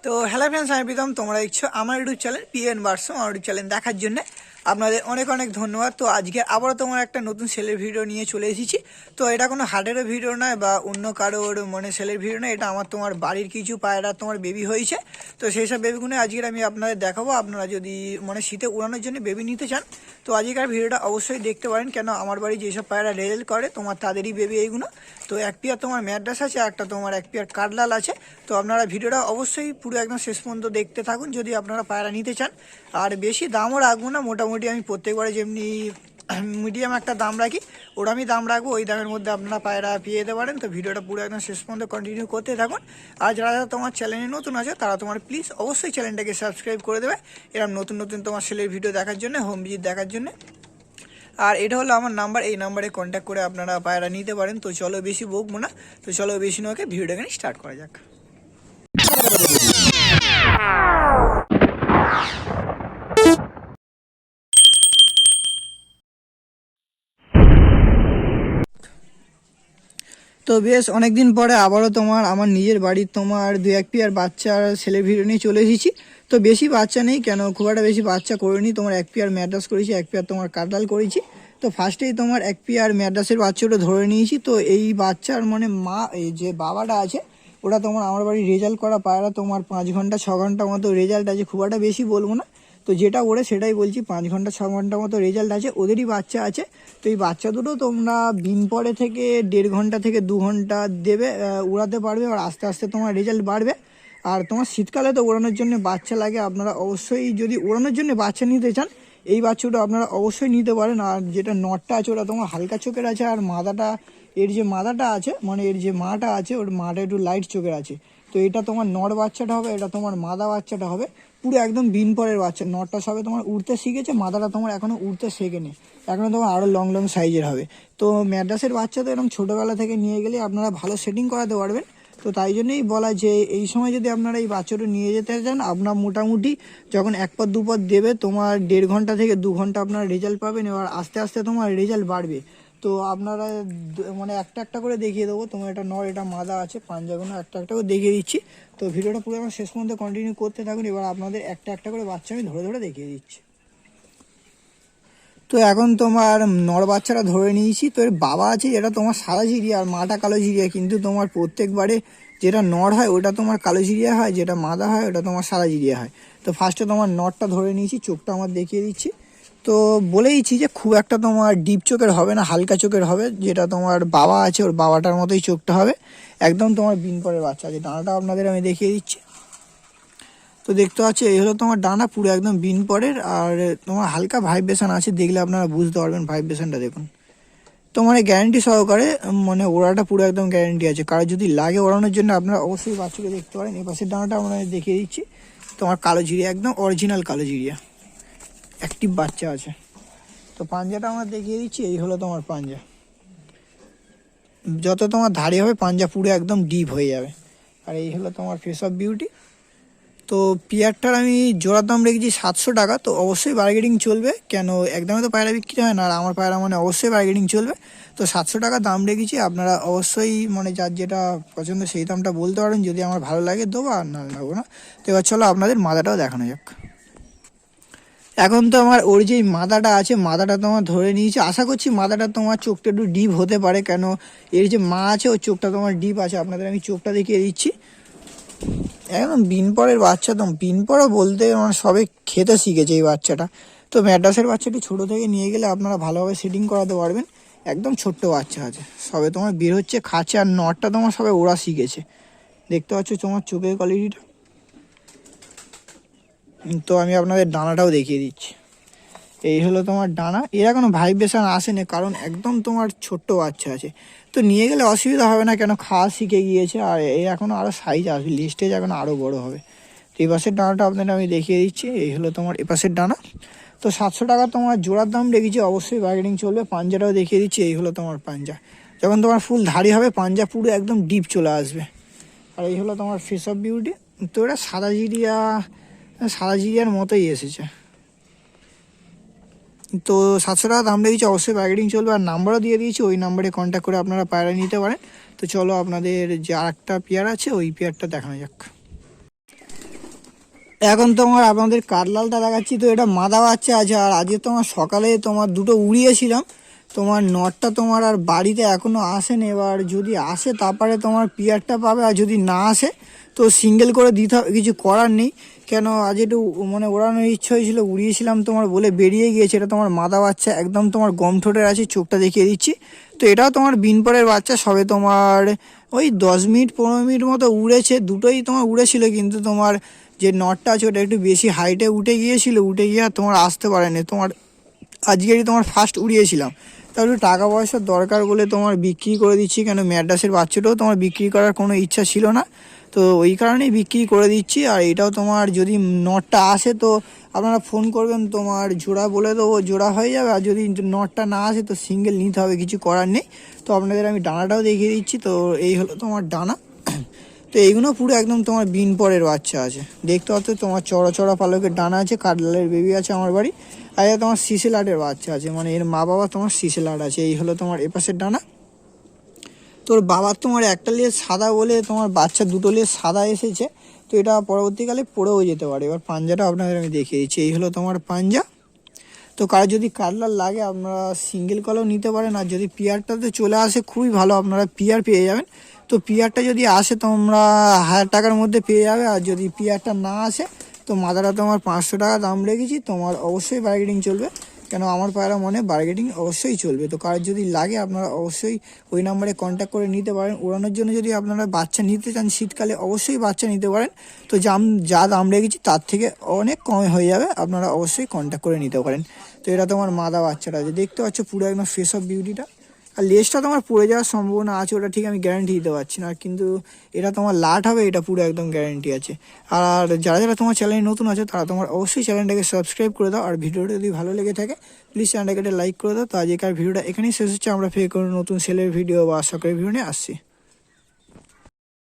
তো hello friends, আমি প্রীতম। তোমরা দেখছো আমার ইউটিউব চ্যানেল পিএন ভার্সন। আমার ইউটিউব চ্যানেল দেখার জন্য আপনাদের অনেক অনেক ধন্যবাদ। তো আজকে আবারও তোমার একটা নতুন সেলের ভিডিও নিয়ে চলে এসেছি। তো এটা কোনো হার্টেরও ভিডিও নয় বা অন্য কারোর সেলের ভিডিও নয়। এটা তোমার বাড়ির কিছু পায়রা তোমার বেবি হয়েছে। তো সেই সব বেবিগুলো আজকের আমি আপনাদের দেখাবো। আপনারা যদি শীতে উড়ানোর জন্য বেবি নিতে চান তো আজকের ভিডিওটা অবশ্যই দেখতে পারেন, কেন আমার বাড়ি যেসব পায়রা রেজাল্ট করে তোমার তাদেরই বেবি এইগুলো। তো এক পেয়ার তোমার ম্যাড্রাস আছে, একটা তোমার এক পেয়ার কাঠলাল আছে। তো আপনারা ভিডিওটা অবশ্যই পুরো একদম শেষ পর্যন্ত দেখতে থাকুন যদি আপনারা পায়রা নিতে চান। আর বেশি দামও রাখবো না, মোটামুটি আমি প্রত্যেকবারে যেমনি মিডিয়াম একটা দাম রাখি ওটা আমি দাম রাখবো, ওই দামের মধ্যে আপনারা পায়রা পেয়ে যেতে পারেন। তো ভিডিওটা পুরো একদম শেষ পর্যন্ত কন্টিনিউ করতে থাকুন। আর যারা যারা তোমার চ্যানেলে নতুন আছে তারা তোমার প্লিজ অবশ্যই চ্যানেলটাকে সাবস্ক্রাইব করে দেবে এরকম নতুন নতুন তোমার সেলের ভিডিও দেখার জন্য, হোম ভিজিট দেখার জন্য। আর এটা হলো আমার নাম্বার, এই নাম্বারে কন্ট্যাক্ট করে আপনারা পায়রা নিতে পারেন। তো চলো বেশি বকবো না, তো চলো বেশি নয় ভিডিওটাকে স্টার্ট করা যাক। তো বেশ অনেকদিন পরে আবারও তোমার আমার নিজের বাড়ির তোমার দু এক পেয়ার বাচ্চার ছেলে ভিডিও নিয়ে চলে এসেছি। তো বেশি বাচ্চা নেই, কেন খুব একটা বেশি বাচ্চা করিনি। তোমার এক পেয়ার ম্যাড্রাস করেছি, এক পেয়ার তোমার কাটাল করেছি। তো ফার্স্টেই তোমার এক পেয়ার ম্যাড্রাসের বাচ্চাটা ধরে নিয়েছি। তো এই বাচ্চার মা এই যে বাবাটা আছে ওটা তোমার আমার বাড়ি রেজাল্ট করা পায়রা তোমার 5 ঘন্টা 6 ঘন্টা মতো রেজাল্ট আছে, খুব একটা বেশি বলবো না। তো যেটা ওরে সেটাই বলছি, 5 ঘন্টা 6 ঘন্টা মতো রেজাল্ট আছে, ওদেরই বাচ্চা আছে। তো এই বাচ্চা দুটো তোমরা দিন পরে থেকে 1.5 ঘন্টা থেকে 2 ঘন্টা দেবে, উড়াতে পারবে। আর আস্তে আস্তে তোমার রেজাল্ট বাড়বে। আর তোমার শীতকালে তো ওড়ানোর জন্য বাচ্চা লাগে, আপনারা অবশ্যই যদি ওড়ানোর জন্য বাচ্চা নিতে চান এই বাচ্চাটা আপনারা অবশ্যই নিতে পারেন। আর যেটা নটটা আছে ওটা তোমার হালকা চোখের আছে, আর মাদাটা এর যে মাদাটা আছে এর যে মাটা আছে ওর মাটা একটু লাইট চোখের আছে। তো এটা তোমার নর বাচ্চাটা হবে, এটা তোমার মাদা বাচ্চাটা হবে। পুরো একদম বিন পরের বাচ্চা। নটটা সবে তোমার উড়তে শিখেছে, মাদাটা তোমার এখনও উড়তে শেখেনি, এখনও তোমার আরও লং লং সাইজের হবে। তো ম্যাড্রাসের বাচ্চা তো এরকম ছোটোবেলা থেকে নিয়ে গেলে আপনারা ভালো সেটিং করাতে পারবেন। তো তাই জন্যই বলা যে এই সময় যদি আপনারা এই বাচ্চাটা নিয়ে যেতে চান, আপনার মোটামুটি যখন 1 পর 2 পর দেবে তোমার 1.5 ঘন্টা থেকে 2 ঘন্টা আপনারা রেজাল্ট পাবেন। এবার আস্তে আস্তে তোমার রেজাল্ট বাড়বে। তো আপনারা একটা একটা করে দেখিয়ে দেবো। তোমার এটা নর, এটা মাদা আছে, পাঞ্জাগুলো একটা একটা করে দেখিয়ে দিচ্ছি। তো ভিডিওটা পুরো আমার শেষ পর্যন্ত কন্টিনিউ করতে থাকুন। এবার আপনাদের একটা একটা করে বাচ্চা আমি ধরে ধরে দেখিয়ে দিচ্ছি। তো এখন তোমার নর বাচ্চাটা ধরে নিয়েছি। তো এর বাবা আছে যেটা তোমার সাদা জিরিয়া আর মাটা কালো জিরিয়া, কিন্তু তোমার প্রত্যেকবারে যেটা নর হয় ওটা তোমার কালো জিরিয়া হয়, যেটা মাদা হয় ওটা তোমার সাদা জিরিয়া হয়। তো ফার্স্টে তোমার নরটা ধরে নিয়েছি, চোখটা আমার দেখিয়ে দিচ্ছি। তো বলেইছি যে খুব একটা তোমার ডিপ চোখের হবে না, হালকা চোখের হবে। যেটা তোমার বাবা আছে ওর বাবাটার মতোই চোখটা হবে, একদম তোমার বিন পরের বাচ্চা আছে। ডানাটা আপনাদের আমি দেখিয়ে দিচ্ছি। তো দেখতে পাচ্ছি এই হলো তোমার ডানা, পুরো একদম বিন পরের। আর তোমার হালকা ভাইব্রেশন আছে, দেখলে আপনারা বুঝতে পারবেন ভাইব্রেশনটা দেখুন। তো গ্যারেন্টি সহকারে ওড়াটা পুরো একদম গ্যারেন্টি আছে। কারো যদি লাগে ওড়ানোর জন্য আপনারা অবশ্যই বাচ্চাকে দেখতে পারেন। এই পাশের ডানাটা আমরা দেখিয়ে দিচ্ছি। তোমার কালো জিরিয়া, একদম অরিজিনাল কালো জিরিয়া, অ্যাক্টিভ বাচ্চা আছে। তো পাঞ্জাটা আমরা দেখিয়ে দিচ্ছি। এই হলো তোমার পাঞ্জা, যত তোমার ধারে হবে পাঞ্জা পুরো একদম ডিপ হয়ে যাবে। আর এই হলো তোমার ফেস অফ বিউটি। তো পেয়ারটার আমি জোড়ার দাম রেখেছি 700 টাকা। তো অবশ্যই বার্গেনিং চলবে, কেন একদমই তো পায়রা বিক্রি হয় না, আর আমার পায়রা অবশ্যই বার্গেনিং চলবে। তো 700 টাকা দাম রেখেছি। আপনারা অবশ্যই যার যেটা পছন্দ সেই দামটা বলতে পারেন, যদি আমার ভালো লাগে দেবো, আর না লাগবো না। তো এবার চলো আপনাদের মাদাটাও দেখানো যাক। এখন তো আমার ওর যে মাদাটা আছে মাদাটা তোমার ধরে নিয়েছি। আশা করছি মাদাটা তোমার চোখটা একটু ডিপ হতে পারে, কেন এর যে মা আছে ওর চোখটা তোমার ডিপ আছে। আপনাদের আমি চোখটা দেখিয়ে দিচ্ছি। একদম বিন পরের বাচ্চা, তো বিন পরা বলতে সবে খেতে শিখেছে এই বাচ্চাটা। তো ম্যাড্রাসের বাচ্চাটি ছোটো থেকে নিয়ে গেলে আপনারা ভালোভাবে সেটিং করাতে পারবেন। একদম ছোট্ট বাচ্চা আছে, সবে তোমার বের হচ্ছে, খাচ্ছে। আর নটটা তোমার সবে ওরা শিখেছে, দেখতে পাচ্ছ তোমার চোখের কোয়ালিটিটা। তো আমি আপনাদের ডানাটাও দেখিয়ে দিচ্ছি। এই হলো তোমার ডানা। এর কোনো ভাইব্রেশন আসেনি, কারণ একদম তোমার ছোট্ট বাচ্চা আছে। তো নিয়ে গেলে অসুবিধা হবে না, কেন খাওয়া শিখে গিয়েছে। আর এই এখনও আরও সাইজ আসবে, লিস্টেজ এখন আরও বড় হবে। তো এই পাশের ডানাটা আপনাদের আমি দেখিয়ে দিচ্ছি। এই হলো তোমার এপাশের ডানা। তো 700 টাকা তোমার জোড়ার দাম রেখেছি, অবশ্যই বার্গেনিং চলবে। পাঞ্জাটাও দেখিয়ে দিচ্ছি। এই হলো তোমার পাঞ্জা, যখন তোমার ফুল ধারি হবে পাঞ্জা পুরো একদম ডিপ চলে আসবে। আর এই হলো তোমার ফেস অফ বিউটি। তো এটা সাদা জিরিয়ার মতোই এসেছে। তো 700 টাকা দাম রেখেছি, অবশ্যই বার্গেনিং চলবে। আর নাম্বারও দিয়ে দিয়েছি, ওই নাম্বারে কন্ট্যাক্ট করে আপনারা পায়রা নিতে পারেন। তো চলো আপনাদের যে আরেকটা পেয়ার আছে ওই পেয়ারটা দেখানো যাক। এখন তোমার আপনাদের কাঠলালটা দেখাচ্ছি, তো এটা মাদা বাচ্চা আছে। আর আজকে তোমার সকালে তোমার দুটো উড়িয়েছিলাম, তোমার নটটা তোমার আর বাড়িতে এখনও আসেনি। এবার যদি আসে তারপরে তোমার পিয়ারটা পাবে, আর যদি না আসে তো সিঙ্গেল করে দিতে হবে, কিছু করার নেই। কেন আজ একটু মানে ওড়ানোর ইচ্ছা হয়েছিল, উড়িয়েছিলাম তোমার বলে বেরিয়ে গিয়েছে। এটা তোমার মাদা বাচ্চা, একদম তোমার গম ঠোঁটের আছে, চোখটা দেখিয়ে দিচ্ছি। তো এটাও তোমার বিনপরের বাচ্চা, সবে তোমার ওই 10 মিনিট 15 মিনিট মতো উড়েছে। দুটোই তোমার উড়েছিল, কিন্তু তোমার যে নটটা আছে ওটা একটু বেশি হাইটে উঠে গিয়েছিল, উঠে গিয়ে আর তোমার আসতে পারেনি। তোমার আজকেরই তোমার ফার্স্ট উড়িয়েছিলাম, তা একটু টাকা পয়সার দরকার বলে তোমার বিক্রি করে দিচ্ছি। কেন ম্যাড্রাসের বাচ্চাটাও তোমার বিক্রি করার কোনো ইচ্ছা ছিল না, তো ওই কারণেই বিক্রি করে দিচ্ছি। আর এটাও তোমার যদি নটটা আসে তো আপনারা ফোন করবেন, তোমার জোড়া বলে দেবো, জোড়া হয়ে যাবে। আর যদি নটটা না আসে তো সিঙ্গেল নিতে হবে, কিছু করার নেই। তো আপনাদের আমি ডানাটাও দেখিয়ে দিচ্ছি। তো এই হলো তোমার ডানা। তো এইগুলো পুরো একদম তোমার বিন পরের বাচ্চা আছে, দেখতে পাচ্ছ তোমার চড়া চড়া পালকের ডানা আছে, কাঠলালের বেবি আছে আমার বাড়ি। আর এটা তোমার সিসেলাটের বাচ্চা আছে, মানে এর মা বাবা তোমার সিসেলাট আছে। এই হলো তোমার এপাশের ডানা। তোর বাবার তোমার একটা লেজ সাদা বলে তোমার বাচ্চা দুটো লেজ সাদা এসেছে, তো এটা পরবর্তীকালে পড়েও যেতে পারে। এবার পাঞ্জাটা আপনাদের আমি দেখিয়ে দিচ্ছি, এই হলো তোমার পাঞ্জা। তো কার যদি কাটলার লাগে আপনারা সিঙ্গেল কলেও নিতে পারেন। আর যদি পিয়ারটাতে চলে আসে খুবই ভালো, আপনারা পিয়ার পেয়ে যাবেন। তো পিয়ারটা যদি আসে তোমরা 1000 টাকার মধ্যে পেয়ে যাবে। আর যদি পিয়ারটা না আসে তো মাদাটা তোমার 500 টাকা দাম রেখেছি, তোমার অবশ্যই বার্গেটিং চলবে। কেন আমার পায়রা মনে বার্গেটিং অবশ্যই চলবে। তো কার যদি লাগে আপনারা অবশ্যই ওই নাম্বারে কন্ট্যাক্ট করে নিতে পারেন। ওড়ানোর জন্য যদি আপনারা বাচ্চা নিতে চান শীতকালে, অবশ্যই বাচ্চা নিতে পারেন। তো যা দাম রেখেছি তার থেকে অনেক কমে হয়ে যাবে, আপনারা অবশ্যই কন্ট্যাক্ট করে নিতে পারেন। তো এটা তোমার মাদা বাচ্চাটা আছে, দেখতে পাচ্ছ পুরো একদম ফেস অফ বিউটিটা। আর লেজটা তোমার পড়ে যাওয়ার সম্ভাবনা আছে, ওটা ঠিক আমি গ্যারান্টি দিতে পারছি না, কিন্তু এটা তোমার লাট হবে, এটা পুরো একদম গ্যারান্টি আছে। আর যারা যারা তোমার চ্যানেলে নতুন আছে তারা তোমার অবশ্যই চ্যানেলটাকে সাবস্ক্রাইব করে দাও। আর ভিডিওটা যদি ভালো লেগে থাকে প্লিজ চ্যানেলটাকে লাইক করে দাও। তো আজকের ভিডিওটা এখানেই শেষ হচ্ছে, আমরা ফের কোনো নতুন সেলের ভিডিও বা শখের ভিডিও নিয়ে আসছি।